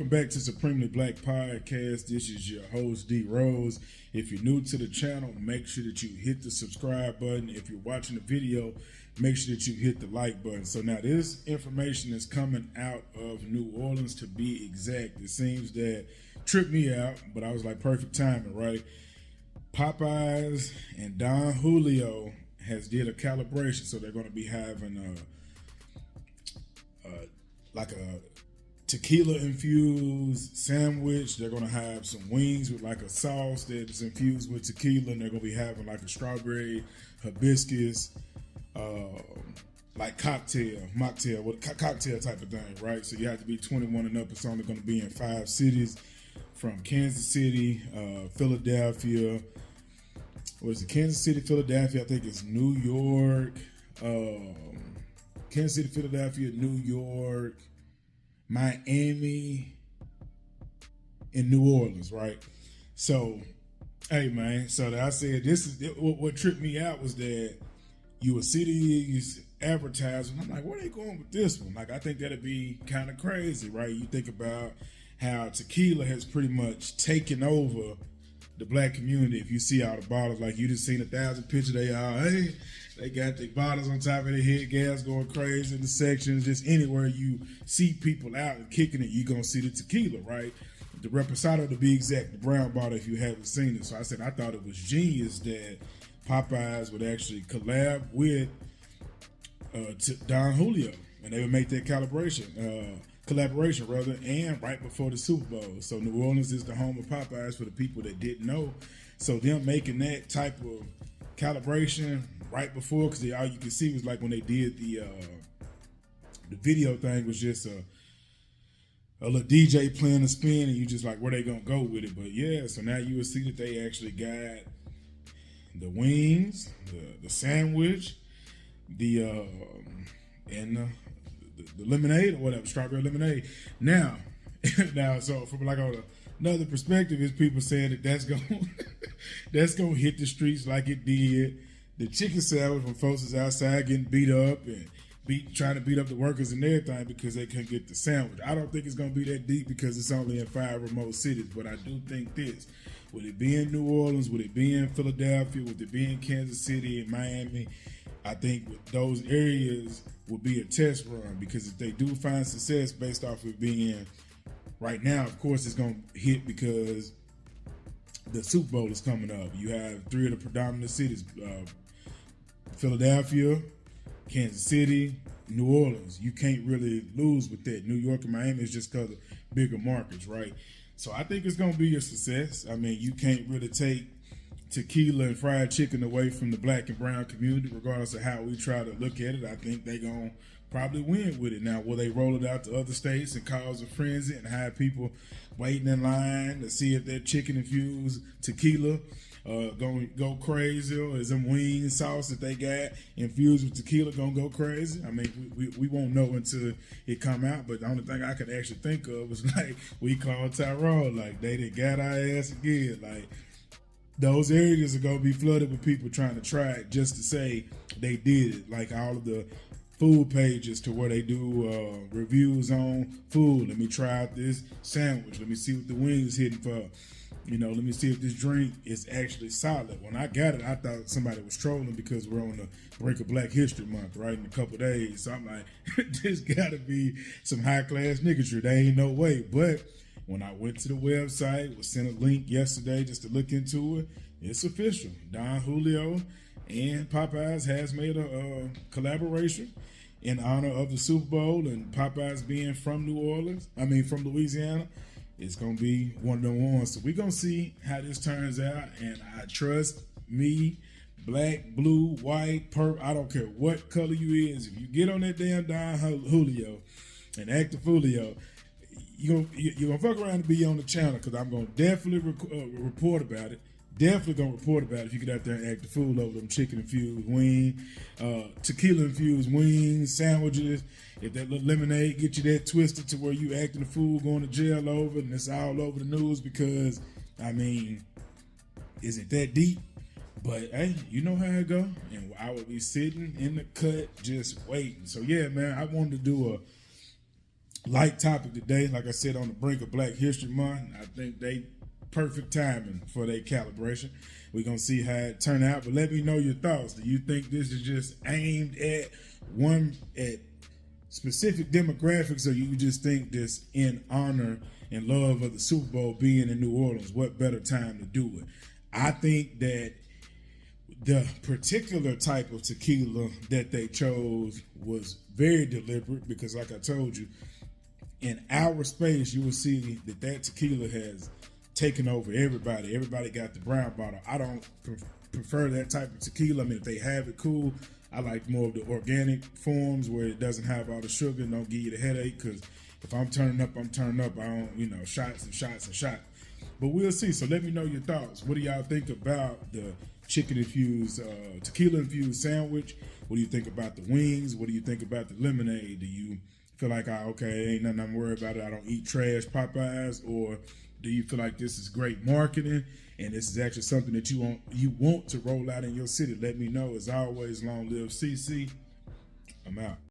Welcome back to Supremely Black Podcast. This is your host, D Rose. If you're new to the channel, make sure that you hit the subscribe button. If you're watching the video, make sure that you hit the like button. So now this information is coming out of New Orleans, to be exact. It seems that tripped me out, but I was like, perfect timing, right? Popeyes and Don Julio has did a calibration, so they're going to be having like a tequila-infused sandwich. They're going to have some wings with like a sauce that is infused with tequila, and they're going to be having like a strawberry hibiscus like mocktail, with cocktail type of thing, right? So you have to be 21 and up. It's only going to be in 5 cities, from Kansas City, Philadelphia. What is it? Kansas City, Philadelphia. I think it's New York. Kansas City, Philadelphia, New York, Miami, and New Orleans, right? So, hey man, so I said what tripped me out was that you would see these advertisements. I'm like, where are they going with this one? Like, I think that'd be kind of crazy, right? You think about how tequila has pretty much taken over the black community. If you see all the bottles, like you just seen 1,000 pictures, they got the bottles on top of their head, gas going crazy in the sections. Just anywhere you see people out and kicking it, you're gonna see the tequila, right? The Reposado, to be exact, the brown bottle, if you haven't seen it. So I said I thought it was genius that Popeyes would actually collab with Don Julio, and they would make that collaboration rather, and right before the Super Bowl. So New Orleans is the home of Popeyes, for the people that didn't know. So them making that type of calibration right before, because all you can see was like when they did the video thing, was just a little DJ playing a spin, and you just like, where they gonna go with it? But yeah, so now you will see that they actually got the wings, the sandwich, and the lemonade or whatever, strawberry lemonade. Now, so from like on another perspective, is people saying that that's gonna hit the streets like it did the chicken sandwich when folks is outside getting beat up and trying to beat up the workers and everything because they couldn't get the sandwich. I don't think it's gonna be that deep because it's only in 5 remote cities, but I do think this. Would it be in New Orleans? Would it be in Philadelphia? Would it be in Kansas City and Miami? I think with those areas would be a test run, because if they do find success based off of being right now, of course it's going to hit because the Super Bowl is coming up. You have 3 of the predominant cities, Philadelphia, Kansas City, New Orleans. You can't really lose with that. New York and Miami is just because of bigger markets, right? So I think it's going to be a success. I mean, you can't really take tequila and fried chicken away from the black and brown community, regardless of how we try to look at it. I think they're going to probably win with it. Now, will they roll it out to other states and cause a frenzy and have people waiting in line to see if that chicken-infused tequila going to go crazy, or is them wing sauce that they got infused with tequila going to go crazy? I mean, we won't know until it come out, but the only thing I could actually think of was like we called Tyrone, like they done got our ass again, like those areas are going to be flooded with people trying to try it just to say they did it. Like all of the food pages to where they do reviews on food. Let me try out this sandwich. Let me see what the wings hitting for. Let me see if this drink is actually solid. When I got it, I thought somebody was trolling because we're on the brink of Black History Month, right, in a couple of days. So I'm like, this got to be some high-class niggatry. There ain't no way. But when I went to the website, was sent a link yesterday just to look into it. It's official. Don Julio and Popeyes has made a collaboration in honor of the Super Bowl, and Popeyes being from from Louisiana. It's going to be one of them ones. So we're going to see how this turns out, and I trust me, black, blue, white, purple, I don't care what color you is. If you get on that damn Don Julio and act the Julio, you're gonna fuck around and be on the channel, because I'm gonna definitely report about it. Definitely gonna report about it if you get out there and act the fool over them chicken-infused wing, tequila-infused wings, sandwiches. If that little lemonade get you that twisted to where you acting the fool, going to jail over it, and it's all over the news, because, I mean, is it that deep? But, hey, you know how it go. And I would be sitting in the cut just waiting. So, yeah, man, I wanted to do light topic today. Like I said, on the brink of Black History Month, I think they perfect timing for their calibration. We're gonna see how it turn out, but let me know your thoughts. Do you think this is just aimed at specific demographics, or you just think this in honor and love of the Super Bowl being in New Orleans? What better time to do it? I think that the particular type of tequila that they chose was very deliberate, because like I told you, in our space, you will see that tequila has taken over everybody. Everybody got the brown bottle. I don't prefer that type of tequila. I mean, if they have it, cool. I like more of the organic forms where it doesn't have all the sugar and don't give you the headache, because if I'm turning up, I'm turning up. I don't, shots and shots and shots. But we'll see. So let me know your thoughts. What do y'all think about the chicken-infused, tequila-infused sandwich? What do you think about the wings? What do you think about the lemonade? Do you feel like, ain't nothing I'm worried about it, I don't eat trash Popeyes? Or do you feel like this is great marketing and this is actually something that you want to roll out in your city? Let me know. As always, long live CC. I'm out.